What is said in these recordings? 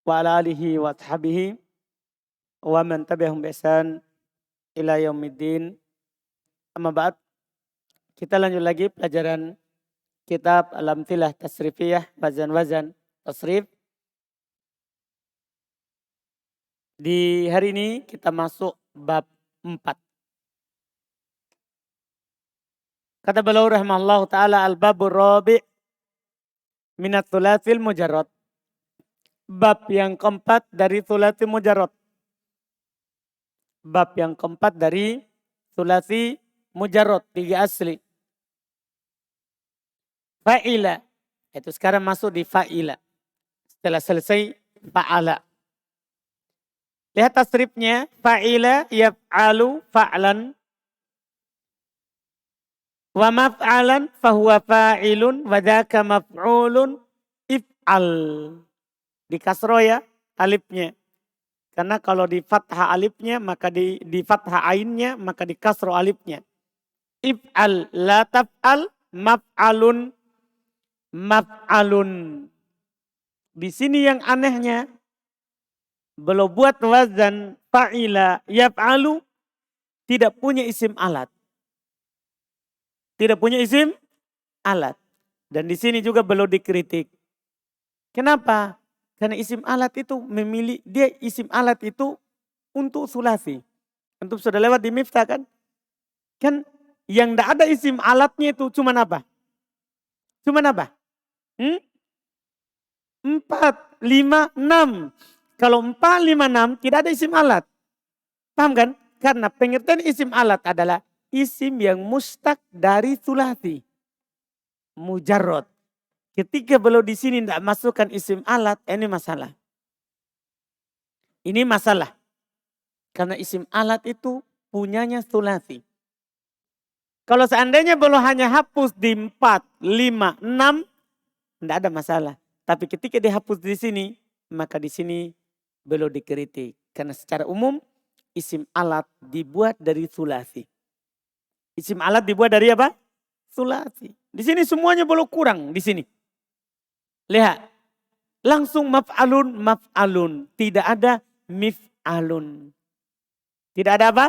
wa ala alihi wa ashabihi wa man tabi'ahum bi ihsan ila yaumiddin. Amma ba'd. Kita lanjut lagi pelajaran kitab Al-Amthilah Tasrifiyah, wazan-wazan tasrif. Di hari ini kita masuk bab 4. Kata beliau rahimahullah ta'ala, al-babur rabi' minat thulathil mujarrad. Bab yang keempat dari thulathi mujarrad. Bab yang keempat dari thulathi mujarrad, 3 asli. Fa'ila. Itu sekarang masuk di fa'ila. Setelah selesai fa'ala. Lihat tasrifnya. Fa'ila yaf'alu fa'lan. Wa maf'alan fahuwa fa'ilun. Wa dhaka maf'ulun if'al. Di kasroh ya alifnya. Karena kalau di fathah alifnya maka di fathah ainnya maka di kasroh alifnya. If'al la taf'al maf'alun maf'alun. Di sini yang anehnya belum buat wazan fa'ila yaf'alu tidak punya isim alat. Tidak punya isim alat. Dan di sini juga belum dikritik. Kenapa? Karena isim alat itu dia isim alat itu untuk sulasi. Untuk sudah lewat di Miftah kan? Kan yang tidak ada isim alatnya itu cuman apa? Cuman apa? 4, 5, 6. Kalau 4, 5, 6 tidak ada isim alat. Paham kan? Karena pengertian isim alat adalah isim yang mustaq dari sulasi. Mujarrad. Ketika beliau di sini tidak masukkan isim alat, ini masalah. Ini masalah. Karena isim alat itu punyanya sulasi. Kalau seandainya beliau hanya hapus di 4, 5, 6, tidak ada masalah. Tapi ketika dihapus di sini, maka di sini beliau dikritik. Karena secara umum isim alat dibuat dari sulasi. Isim alat dibuat dari apa? Sulasi. Di sini semuanya beliau kurang di sini. Lihat. Langsung maf'alun, maf'alun. Tidak ada mif'alun. Tidak ada apa?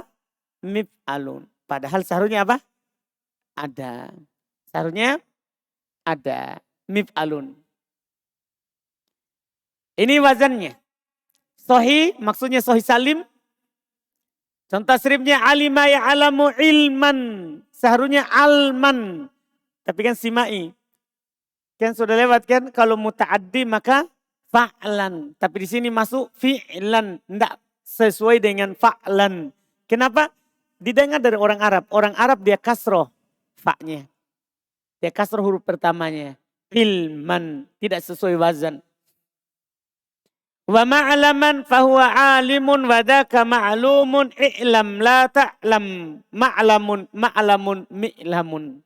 Mif'alun. Padahal seharusnya apa? Ada. Seharusnya ada. Mif'alun. Ini wazannya. Sahih, maksudnya sahih salim. Contoh tasrifnya alima ya'alamu ilman. Seharusnya alman. Tapi kan simai. Kan sudah lewat kan, kalau muta'addi maka fa'lan. Tapi di sini masuk fi'lan. Tidak sesuai dengan fa'lan. Kenapa? Didengar dari orang Arab. Orang Arab dia kasroh fa'nya. Dia kasroh huruf pertamanya. Ilman. Tidak sesuai wazan. Wa ma'laman fahuwa alimun wa dhaka ma'lumun i'lam la ta'lam. Ma'lamun mi'lamun.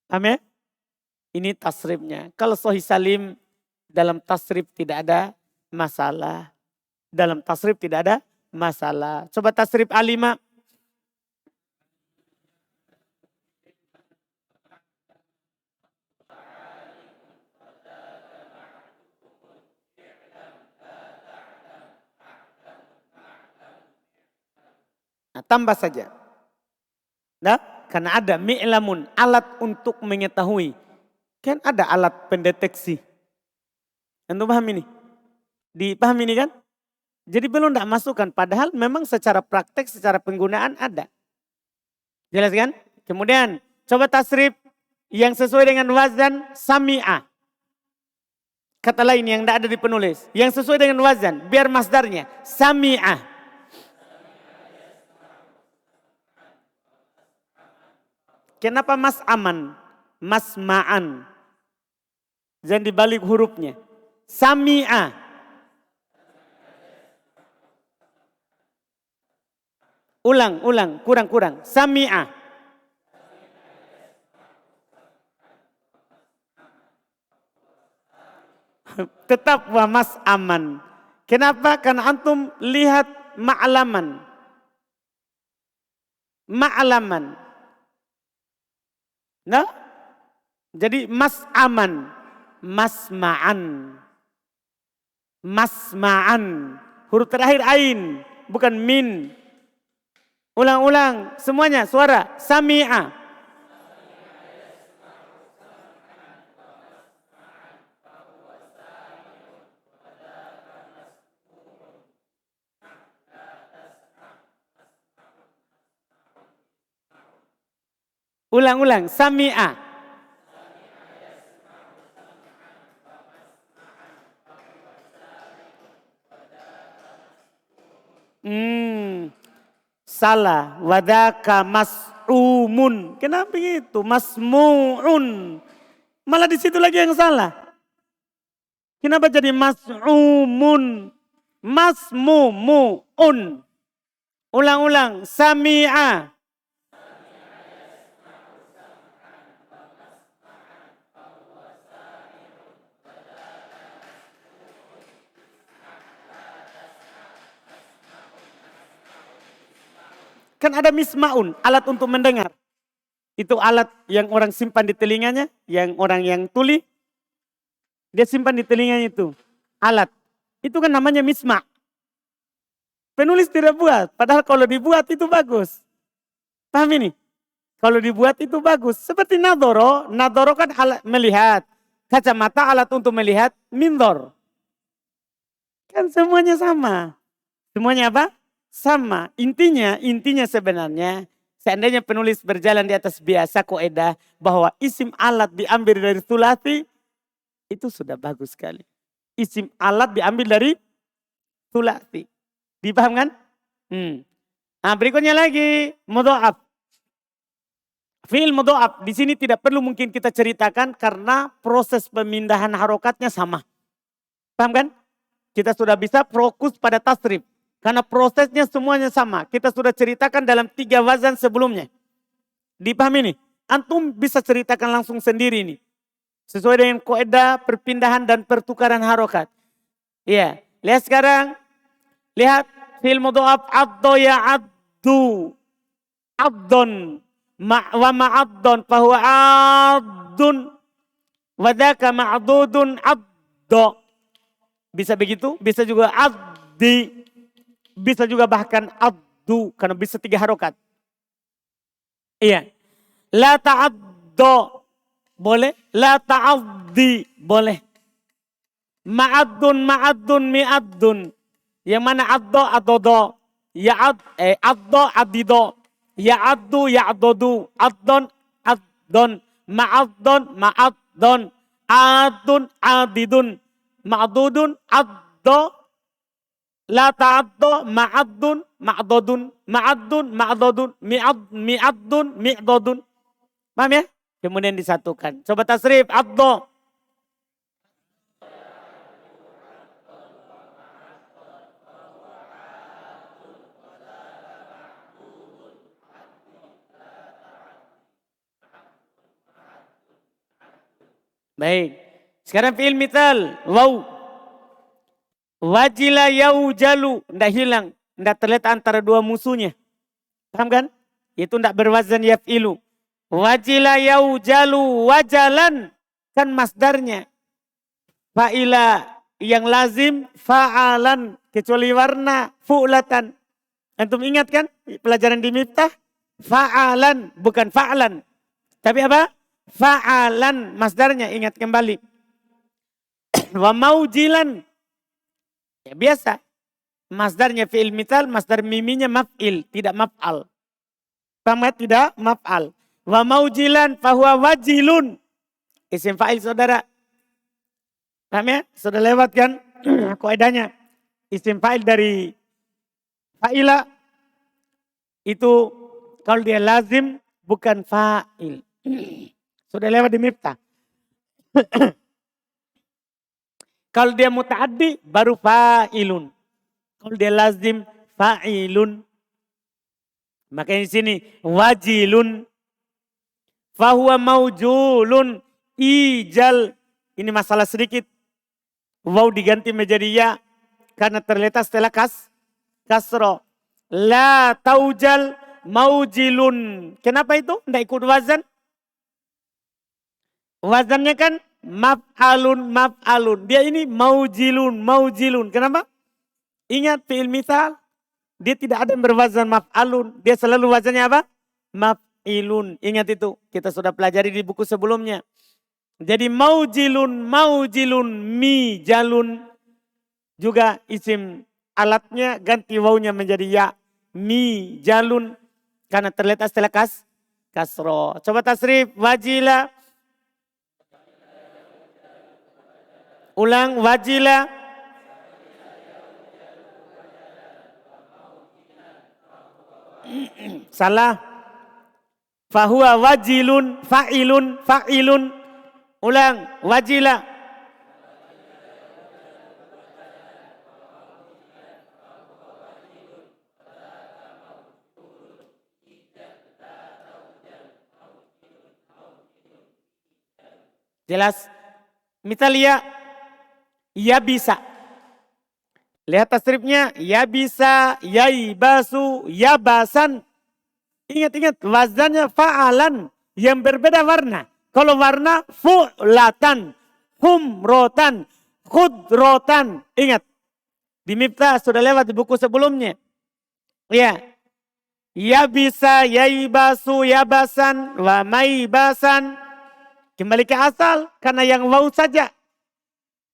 Paham ya? Ini tasrifnya. Kalau sahih salim dalam tasrif tidak ada masalah. Dalam tasrif tidak ada masalah. Coba tasrif alima. Nah, tambah saja. Nah, karena ada mi'lamun, alat untuk mengetahui. Kan ada alat pendeteksi. Anda paham ini? Dipahami ini kan? Jadi belum tidak masukkan. Padahal memang secara praktek, secara penggunaan ada. Jelas kan? Kemudian coba tasrif yang sesuai dengan wazan sami'ah. Kata lain yang tidak ada di penulis. Yang sesuai dengan wazan. Biar masdarnya. Sami'ah. Kenapa mas aman? Mas ma'an. Jangan dibalik hurufnya. Sami'ah. Ulang. Kurang. Sami'ah. Tetap wa mas aman. Kenapa? Karena antum lihat ma'laman. Ma'laman. Nah, jadi mas aman, mas ma'an. Masma'an. Huruf terakhir ain, bukan min. Ulang-ulang semuanya suara. Sami'a. Ulang-ulang. Sami'a. Salah. Wadaka mas'umun. Kenapa begitu? Masmu'un. Malah di situ lagi yang salah. Kenapa jadi mas'umun? Masmumu'un. Ulang-ulang. Sami'a. Kan ada misma'un, alat untuk mendengar. Itu alat yang orang simpan di telinganya, yang orang yang tuli, dia simpan di telinganya itu. Alat. Itu kan namanya misma'. Penulis tidak buat, padahal kalau dibuat itu bagus. Paham ini? Kalau dibuat itu bagus. Seperti nadoro, nadoro kan alat melihat. Kacamata alat untuk melihat, mindor. Kan semuanya sama. Semuanya apa? Sama. Intinya sebenarnya seandainya penulis berjalan di atas biasa kaidah bahwa isim alat diambil dari sulasi, itu sudah bagus sekali. Isim alat diambil dari sulasi. Dipaham kan? Nah, berikutnya lagi mudha'af. Fi'il mudha'af di sini tidak perlu mungkin kita ceritakan karena proses pemindahan harokatnya sama. Paham kan? Kita sudah bisa fokus pada tasrif. Karena prosesnya semuanya sama. Kita sudah ceritakan dalam 3 wazan sebelumnya. Dipahami nih? Antum bisa ceritakan langsung sendiri nih. Sesuai dengan kaidah perpindahan dan pertukaran harokat. Iya. Lihat sekarang. Lihat. Fi'il mudha'af addo ya'addu. Addon. Wa ma'addon. Fahuwa addun. Wadaka ma'adudun addo. Bisa begitu. Bisa juga addi. Bisa juga bahkan abdu. Karena bisa 3 harokat. Iya. La ta'addo. Boleh. La ta'addi. Boleh. Ma'addun mi'addun. Yang mana addo adodo. Addo adido. Ya'addu ya'dodu. Addon addon. Ma'addon. Adun adidun. Ma'adudun addo. La ta'addo ma'addun ma'dodun. Ma'addun, mi'addun, mi'dodun. Paham ya? Kemudian disatukan. Coba tasrif, addo. Baik. Sekarang fi'il mithal, waw. Wajila yaujalu, tidak hilang, tidak terlihat antara 2 musuhnya. Paham kan? Itu tidak berwazan yaf'ilu. Wajila yaujalu wajalan, kan masdarnya. Fa'ila yang lazim fa'alan, kecuali warna fu'latan. Antum ingat kan pelajaran di Miftah? Fa'alan, bukan fa'alan. Tapi apa? Fa'alan, masdarnya ingat kembali. Wa maujilan. Ya biasa. Masdarnya fi'il mithal, masdar miminya maf'il, tidak maf'al. Paham ya? Tidak maf'al. Wa maujilan fahuwa wajilun. Isim fa'il saudara. Paham ya? Sudah lewat kan? Kaidahnya. Isim fa'il dari fa'ila. Itu kalau dia lazim bukan fa'il. Sudah lewat di Miftah. Kalau dia muta'addi baru fa'ilun. Kalau dia lazim fa'ilun. Makanya di sini wajilun. Fahuwa maujulun. Ijal. Ini masalah sedikit. Waw diganti menjadi ya. Karena terletak setelah kasro. La taujal maujilun. Kenapa itu? Tidak ikut wazan. Wazannya kan Maf'alun, maf'alun. Dia ini maujilun, maujilun. Kenapa? Ingat fi'il mithal. Dia tidak ada yang berwazan maf'alun. Dia selalu wazannya apa? Maf'ilun. Ingat itu. Kita sudah pelajari di buku sebelumnya. Jadi maujilun, maujilun, mijalun. Juga isim alatnya ganti wawunya menjadi ya. Mijalun. Karena terletak setelah kasro. Coba tasrif. Wajila. Ulang. Wajila. Salah. Fahuwa wajilun, fa'ilun, fa'ilun. Ulang. Wajila. Jelas? Mitalia. Ya bisa. Lihat tasrifnya. Ya bisa, yaibasu, yabasan. Ingat-ingat wazannya fa'alan. Yang berbeda warna. Kalau warna fu'latan, humrotan, khudrotan. Ingat. Di Miftah sudah lewat di buku sebelumnya. Ya. Ya bisa, yaibasu, yabasan, wa maibasan. Kembali ke asal karena yang waw saja.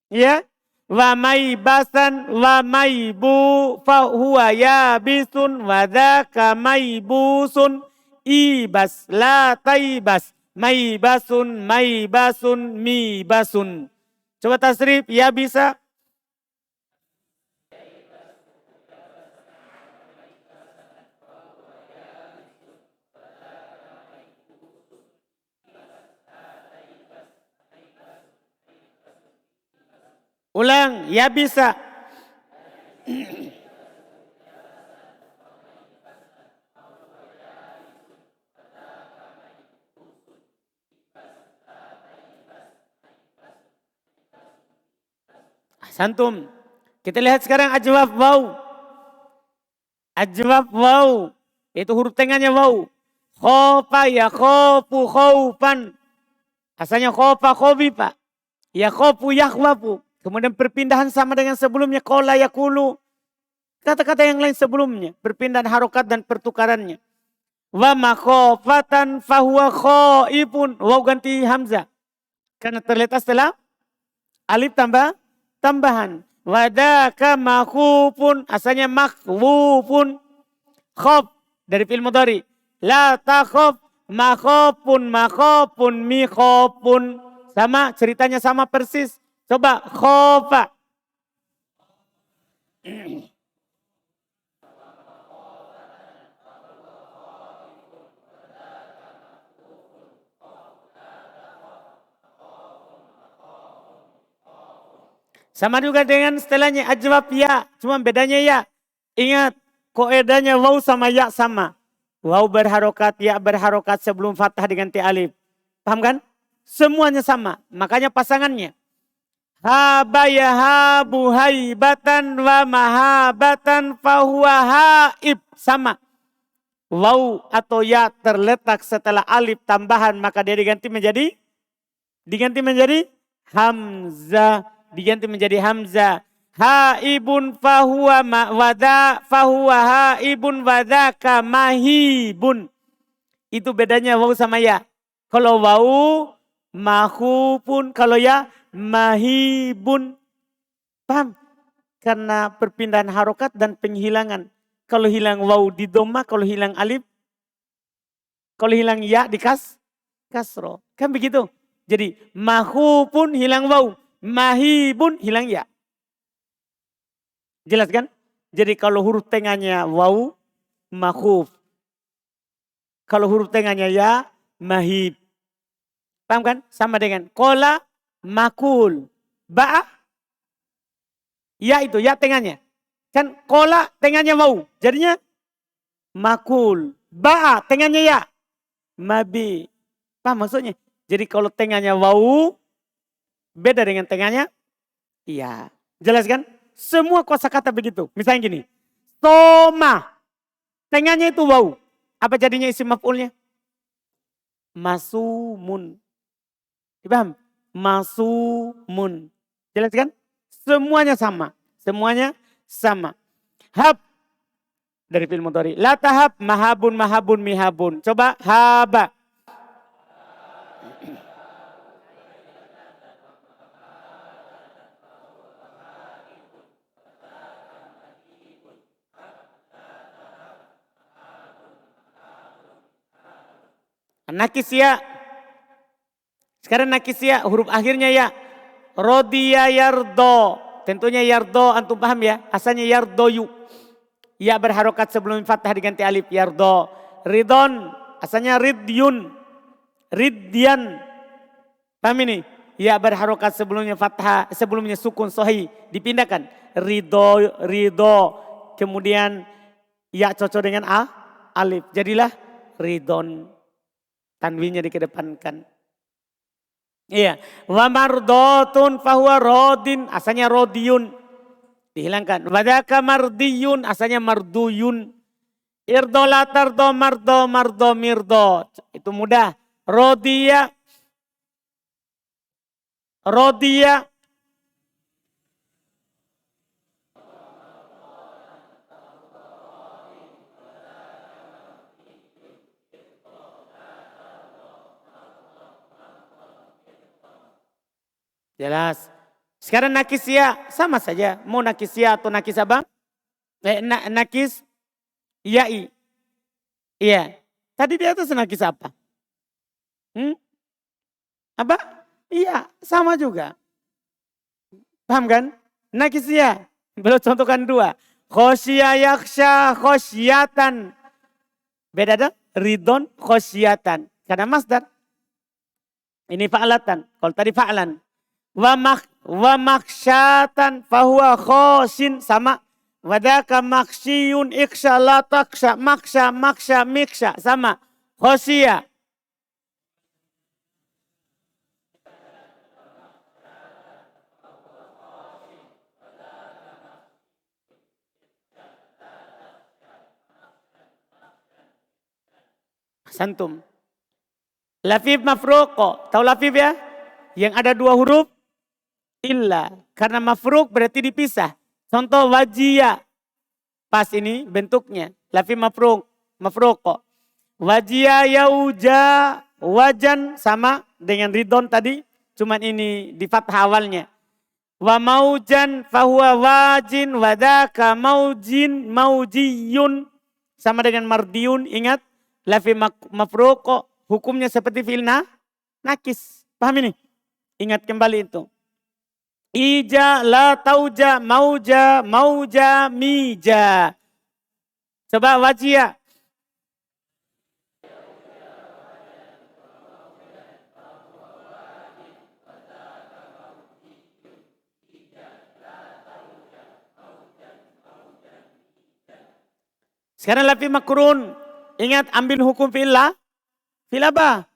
Ya. Wa maibasan wa maibu fa huwa yabisun wa dzaka maibusun ibas la taibas maibasun maibasun mibasun. Coba tasrif ya bisa. Ulang, ya bisa. Santum. Kita lihat sekarang ajwaf waw. Ajwaf waw. Itu huruf tengahnya waw. Khofa ya khofu khofan. Asalnya khofa khobifa. Ya khofu yakhwafu. Kemudian perpindahan sama dengan sebelumnya. Kola yakulu. Kata-kata yang lain sebelumnya. Perpindahan harokat dan pertukarannya. Wa makhofatan fahuwa khoifun. Waw ganti hamzah. Karena terletak setelah alif tambahan. Wadaka makhufun. Asalnya makhwufun. Khof. Dari fi'il mudhari. La takhof. Makhofun mikhofun. Sama ceritanya sama persis. Coba khofa. Sama juga dengan setelahnya ajwab ya. Cuma bedanya ya. Ingat koedanya waw sama ya sama. Waw berharokat, ya berharokat sebelum fathah diganti alif. Paham kan? Semuanya sama. Makanya pasangannya. Haba yahabu haibatan wa mahabatan fahuwa haib. Sama. Waw atau ya terletak setelah alif tambahan. Maka dia diganti menjadi hamzah. Diganti menjadi hamzah. Haibun fahuwa haibun wadaka mahibun. Itu bedanya waw sama ya. Kalau waw mahupun. Kalau ya mahibun. Paham? Karena perpindahan harokat dan penghilangan. Kalau hilang waw di doma, kalau hilang alif. Kalau hilang ya di kasro. Kan begitu. Jadi mahupun hilang waw. Mahibun hilang ya. Jelas kan? Jadi kalau huruf tengahnya waw, mahuf. Kalau huruf tengahnya ya, mahib. Paham kan? Sama dengan kola, makul. Ba, ya itu, ya tengahnya. Kan kola tengahnya waw. Jadinya makul. Ba, tengahnya ya. Mabi. Paham maksudnya? Jadi kalau tengahnya waw, beda dengan tengahnya iya. Jelas kan? Semua kosakata begitu. Misalnya gini. Soma. Tengahnya itu waw. Apa jadinya isim maf'ulnya? Masumun. Dipaham? masumun. Jelas kan? Semuanya sama. Semuanya sama. Hab dari fi'il mudhari. La tahab mahabun mahabun mihabun. Coba haba. Nakis ya. Sekarang nakis ya, huruf akhirnya ya. Rodiya yardo. Tentunya yardo antum paham ya. Asalnya yardoyu. Ya berharokat sebelum fathah diganti alif yardo. Ridon asalnya ridyun. Ridyan. Paham ini? Ya berharokat sebelumnya fathah, sebelumnya sukun sahih dipindahkan. Ridho, ridho. Kemudian ya cocok dengan alif. Jadilah ridon. Tanwinnya dikedepankan. Iya. Wa mardotun fahuwa rodin. Asalnya rodiyun. Dihilangkan. Wadaka mardiyun. Asalnya marduyun. Irdo latardo mardo mardo mirdo. Itu mudah. Rodiya. Rodiya. Jelas. Sekarang nakis ya sama saja. Mau nakis ya atau nakis apa? Nakis yai. Iya. Tadi di atas nakis apa? Apa? Iya sama juga. Paham kan? Nakis ya. Belum contohkan dua. Khosya yaksha khosyatan. Beda dong? Ridon khosyatan. Karena masdar. Ini fa'alatan. Kalau tadi fa'alan. Wa maksyatan fahuwa khosin sama. Wadaka maksyiyun iksha la taksha maksha maksha miksha sama. Khosiyah. Santum. Lafif mafruqo. Tahu lafif ya? Yang ada dua huruf. Illa. Karena mafruq berarti dipisah. Contoh wajia. Pas ini bentuknya. Lafif mafruqo. Wajia yauja wajan sama dengan ridon tadi. Cuman ini di fathah awalnya. Wa maujan fahuwa wajin wadaka maujin maujiyun. Sama dengan mardiun. Ingat. Lafif mafruqo. Hukumnya seperti fi'il nakis. Paham ini? Ingat kembali itu. Ija, la, tauja, mauja, mauja, mija. Coba wajia. Sekarang lafif makrun. Ingat ambil hukum fi'il apa?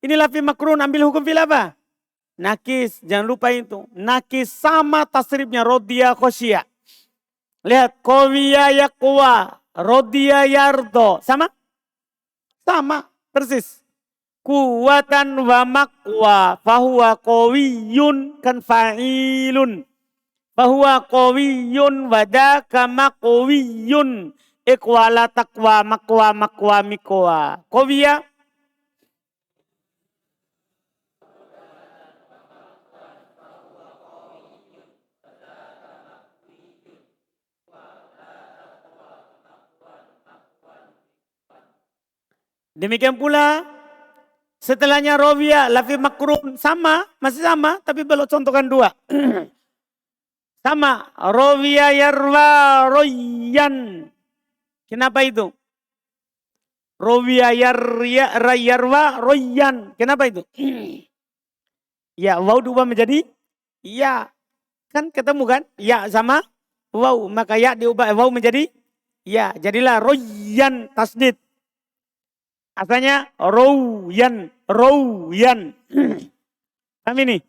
Ini lafif makrun ambil hukum fi'il apa? Nakis, jangan lupa itu. Nakis sama tasrifnya rodiya khosyia. Lihat, qawiya yaqwa, rodiya yardo. Sama? Sama, persis. Kuwatan wa maqwa, fahuwa qawiyun kan fa'ilun. Fahuwa qawiyun wadaka maqwiyun. Iqwala taqwa maqwa maqwa miqwa. Qawiya. Demikian pula setelahnya rawiyah, lafif makrun sama, masih sama tapi belum contohkan dua. Sama, rawiyah yarwa royan. Kenapa itu? Rawiyah yarwa royan. Kenapa itu? Ya, waw diubah menjadi ya. Kan ketemu kan? Ya sama waw, maka ya diubah waw menjadi ya. Jadilah royan tasdid. Asalnya rawyan. Paham ini?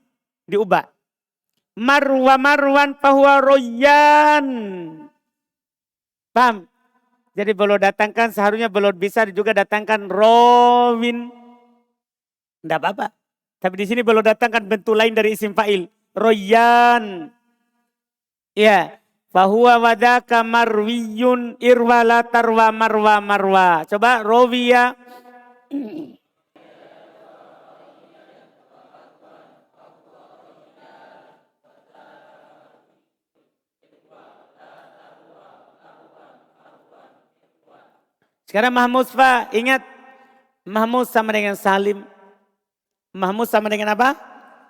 Diubah. Marwan fahuwa royan. Paham? Jadi belum datangkan seharusnya belum bisa juga datangkan rawin. Tidak apa-apa. Tapi di sini belum datangkan bentuk lain dari isim fa'il. Royan. Ya. Fahuwa wadaka marwiyun irwala tarwa marwa marwa. Coba rowiya. Sekarang Mahmud Fa, ingat Mahmud sama dengan Salim. Mahmud sama dengan apa?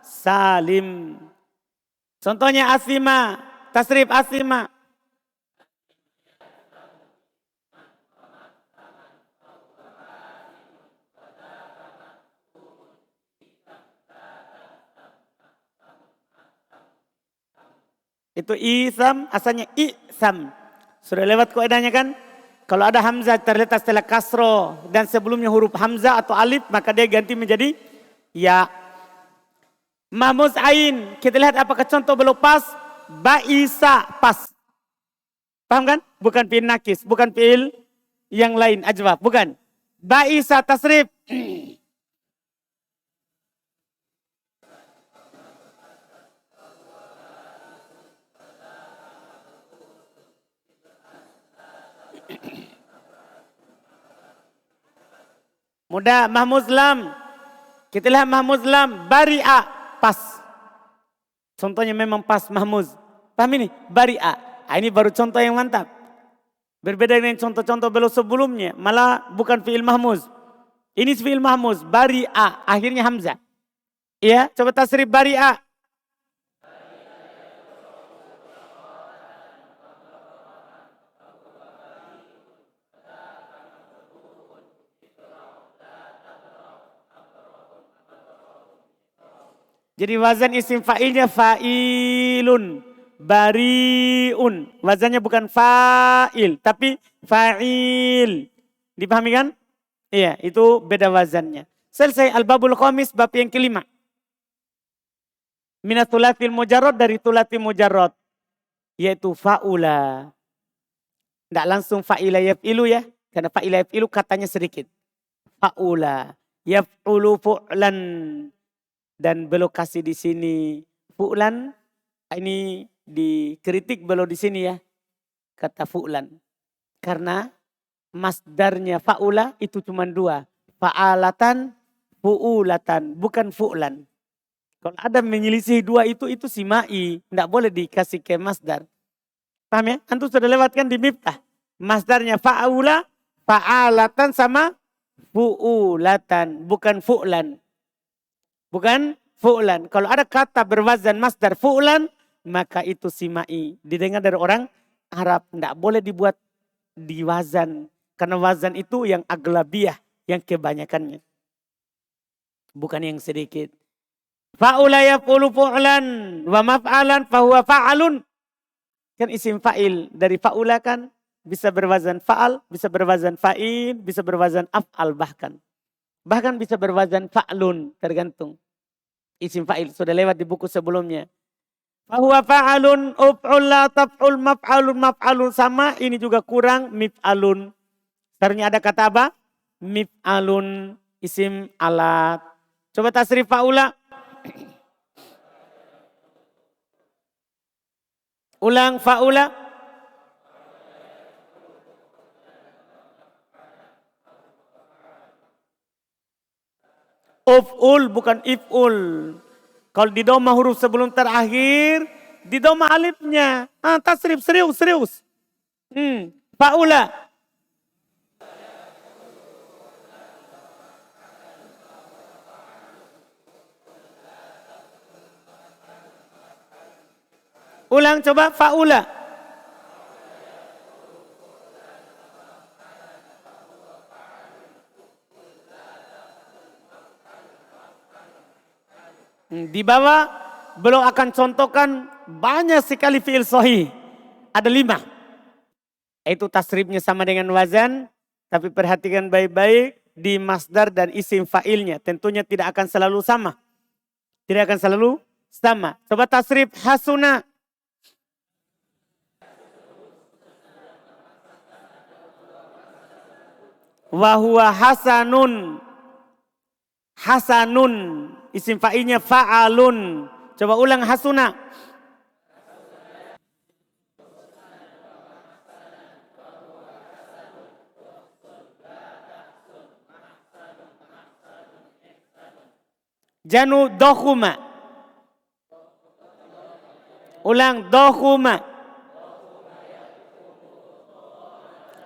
Salim. Contohnya Asima, tasrif Asima. Itu isam, asalnya isam. Sudah lewat kaidahnya kan? Kalau ada hamzah terletak setelah kasro dan sebelumnya huruf hamzah atau alif, maka dia ganti menjadi ya. Mahmuz ain, kita lihat apakah contoh belum pas? Baisa pas. Paham kan? Bukan fi'il nakis, bukan fi'il yang lain ajwab, bukan. Baisa tasrif. Mudah, Mahmuz lam. Kita lihat Mahmuz lam, bari'a, pas. Contohnya memang pas Mahmuz. Paham ini? Bari'a. Ini baru contoh yang mantap. Berbeda dengan contoh-contoh belum sebelumnya. Malah bukan fi'il Mahmuz. Ini fi'il Mahmuz, bari'a. Akhirnya hamzah. Ya, coba tasrif bari'a. Jadi wazan isim fa'ilnya fa'ilun, bariun. Wazannya bukan fa'il, tapi fa'il. Dipahami kan? Iya, itu beda wazannya. Selesai al-babul khamis, bab yang kelima. Minat tulatil mujarrad, dari tulatil mujarrad. Yaitu fa'ula. Tidak langsung fa'ila yaf'ilu ya. Karena fa'ila yaf'ilu katanya sedikit. Fa'ula. Yaf'ulu fu'lan. Dan belum kasih di sini fu'lan, ini dikritik belum di sini ya, kata fu'lan. Karena masdarnya fa'ula itu cuma dua, fa'alatan, fu'ulatan, bukan fu'lan. Kalau ada menyelisih dua itu simai, tidak boleh dikasih ke masdar. Paham ya? Antum sudah lewatkan di miftah. Masdarnya fa'ula, fa'alatan sama fu'ulatan, bukan fu'lan. Bukan fu'lan. Kalau ada kata berwazan masdar fu'lan, maka itu simai. Didengar dari orang Arab. Tidak boleh dibuat di wazan. Karena wazan itu yang aglabiyah, yang kebanyakannya. Bukan yang sedikit. Fa'ula yaf'ulu fu'lan wa maf'alan fahuwa fa'alun. Kan isim fa'il dari fa'ula kan bisa berwazan fa'al, bisa berwazan fa'il, bisa berwazan af'al bahkan. Bahkan bisa berwazan fa'lun, tergantung. Isim fa'il sudah lewat di buku sebelumnya. Fahuwa fa'alun, uf'ul la taf'ul, maf'alun, maf'alun. Sama, ini juga kurang, mif'alun. Sekarang ada kata apa? Mif'alun, isim alat. Coba tasrif fa'ula. Ulang fa'ula. Uf'ul bukan if'ul. Kalau di doma huruf sebelum terakhir, di doma alifnya. Tasrif, serius. Fa'ula. Ulang coba, fa'ula. Di bawah belum akan contohkan banyak sekali fi'il sahih. Ada 5. Itu tasrifnya sama dengan wazan. Tapi perhatikan baik-baik di masdar dan isim fa'ilnya. Tentunya tidak akan selalu sama. Tidak akan selalu sama. Coba tasrif hasuna. Wahuwa hasanun. Hasanun. Isim fa'ilnya fa'alun. Coba ulang hasuna. Janu dohuma. Ulang dohuma.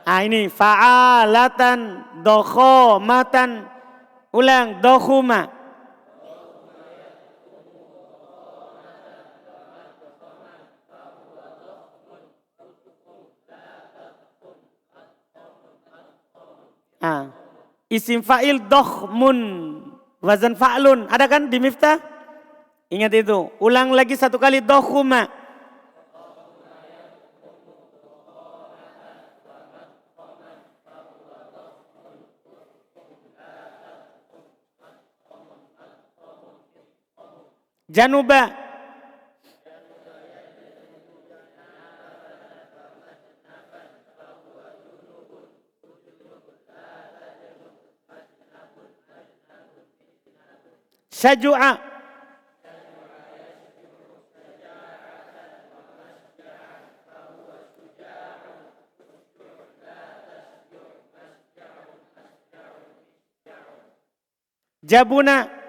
Ini fa'alatan dokhomatan. Ulang dohuma. Isim fa'il dohmun. Wazan fa'lun. Ada kan di Miftah? Ingat itu. Ulang lagi satu kali dohuma. Januba. Syajua. Jabuna.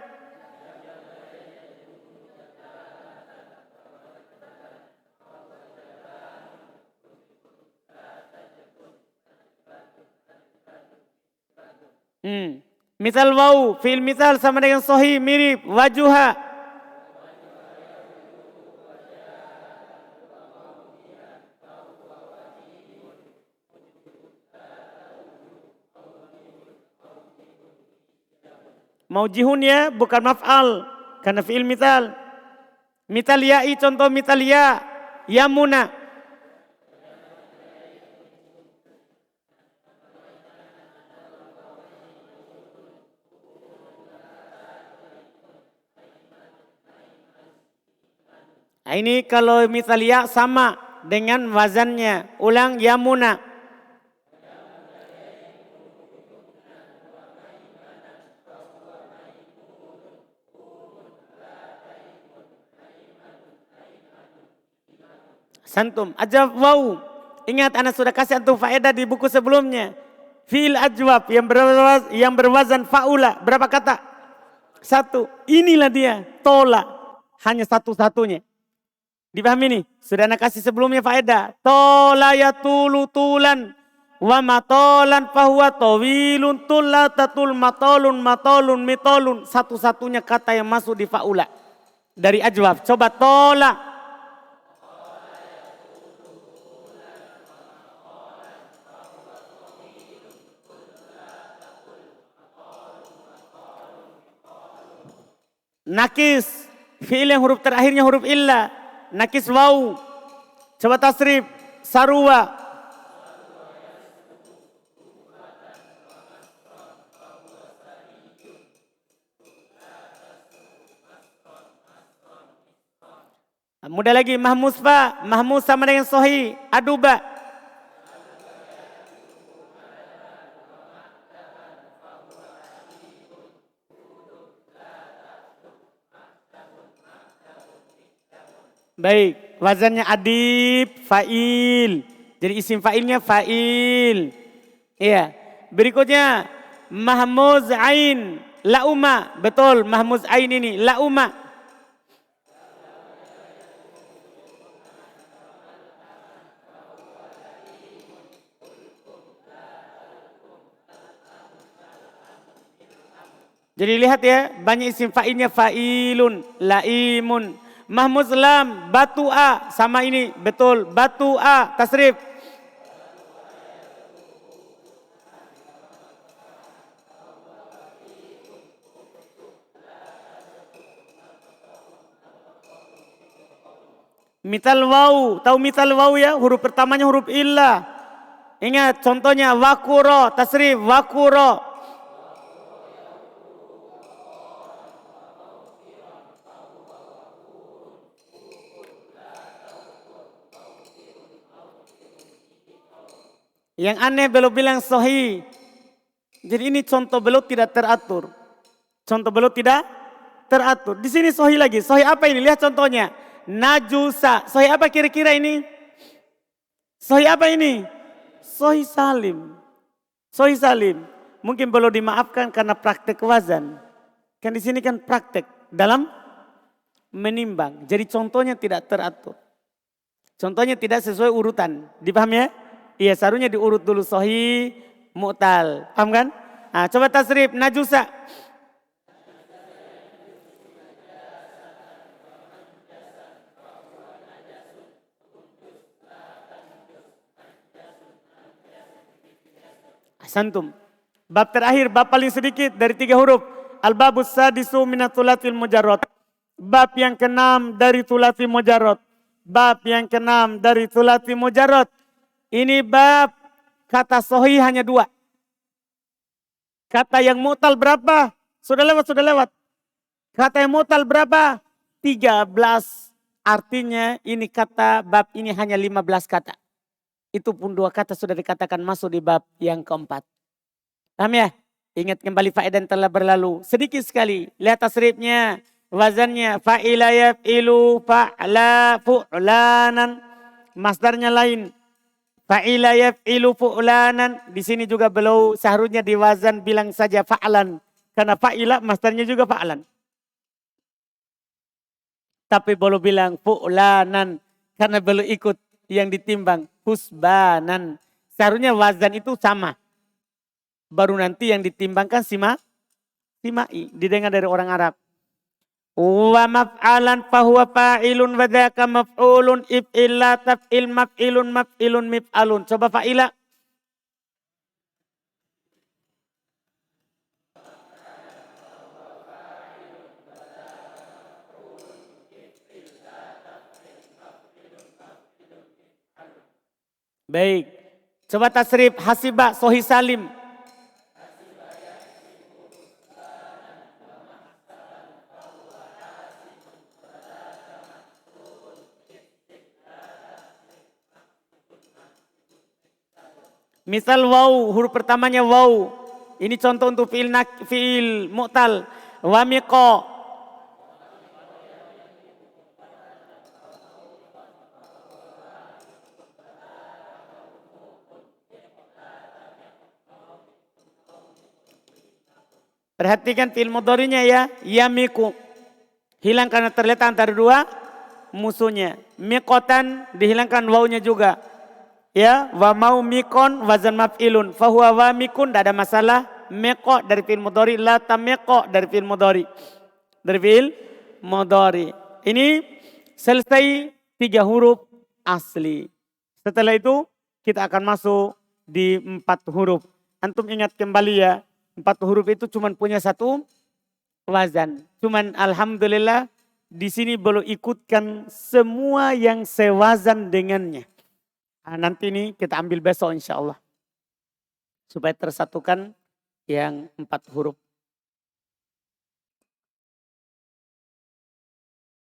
Misal wau, fi'il misal sama dengan sahih, mirip. Wajuha. Maujihun ya, bukan maf'al. Karena fi'il misal. Misal ya'i, contoh misal ya. Yamuna. Ini kalau misal ya sama dengan wazannya. Ulang yamuna. Santum. Ajwab wau. Ingat anak sudah kasih antum faedah di buku sebelumnya. Fi'il ajwab yang berwazan fa'ula. Berapa kata? 1. Inilah dia. Tola. Hanya satu-satunya. Dipahami nih? Sudah anak kasih sebelumnya faedah. Tola yatulu tulan. Wa matolan fahuwa tawilun tullatatul matolun matolun mitolun. Satu-satunya kata yang masuk di fa'ula. Dari ajwab. Coba tola. Nakis. Fi'il yang huruf terakhirnya huruf illa. Nakis wau. Coba tasrif. Sarwa. Mudah lagi. Mahmusfa. Mahmus sama dengan sohi. Aduba. Baik, wazannya adib, fa'il. Jadi isim fa'ilnya fa'il. Iya. Berikutnya mahmuz ain, lauma. Betul, mahmuz ain ini lauma. Jadi lihat ya, banyak isim fa'ilnya fa'ilun, laimun. Mahmuz lam, batu'a, sama ini, betul, batu'a, tasrif. Mital waw, tahu mital waw ya, huruf pertamanya huruf illa. Ingat contohnya wakuro, tasrif, wakuro. Yang aneh beliau bilang sahih. Jadi ini contoh beliau tidak teratur. Contoh beliau tidak teratur. Di sini sohi lagi. Sohi apa ini? Lihat contohnya. Najusa. Sohi apa kira-kira ini? Sohi apa ini? Sohi salim. Sohi salim. Mungkin belum dimaafkan karena praktek wazan. Kan di sini kan praktek dalam menimbang. Jadi contohnya tidak teratur. Contohnya tidak sesuai urutan. Dipaham ya? Iya, seharusnya diurut dulu sohi, mu'tal. Paham kan? Nah, coba tasrif najusa. Santum. Bab terakhir, bab paling sedikit dari 3 huruf. Al-babus sadisu minatulatil mujarrad. Bab yang ke-6 dari tulati mujarrad. Bab yang ke-6 dari tulati mujarrad. Ini bab kata sohi hanya 2. Kata yang mu'tal berapa? Sudah lewat. Kata yang mu'tal berapa? 13. Artinya ini kata bab ini hanya 15 kata. Itu pun 2 kata sudah dikatakan masuk di bab yang keempat. Paham ya? Ingat kembali faedah yang telah berlalu. Sedikit sekali. Lihat tasrifnya. Wazannya. Fa'ila yaf'ilu fa'la fu'lanan. Masdarnya lain. Fa'ila yaf'ilu fu'lanan. Di sini juga belum seharusnya di wazan bilang saja fa'lan. Karena fa'ila masdarnya juga fa'lan. Tapi belum bilang fu'lanan. Karena belum ikut yang ditimbang husbanan. Seharusnya wazan itu sama. Baru nanti yang ditimbangkan simai. Didengar dari orang Arab. Wa maf'alan fahuwa fa'ilun wa dhaka maf'ulun if'illa taf'il maf'ilun mif'alun. Coba fa'ila. Baik. Coba tasrif hasibah sohi salim. Misal waw, huruf pertamanya waw. Ini contoh untuk fi'il mu'tal. Wa miqo. Perhatikan fi'il mudhari'nya ya. Yamiku. Hilang karena terletak antara 2 musuhnya. Miqotan dihilangkan wawnya juga. Ya, wa mau mikon wazan maf'ilun. Fahuwa wa mikun, tidak ada masalah. Miqo dari fi'il mudhari, la tamiqo dari fi'il mudhari. Dari fi'il mudhari. Ini selesai 3 huruf asli. Setelah itu kita akan masuk di 4 huruf. Antum ingat kembali ya. 4 huruf itu cuma punya 1 wazan. Cuman alhamdulillah di sini belum ikutkan semua yang sewazan dengannya. Nah, nanti ini kita ambil besok insya Allah. Supaya tersatukan yang 4 huruf.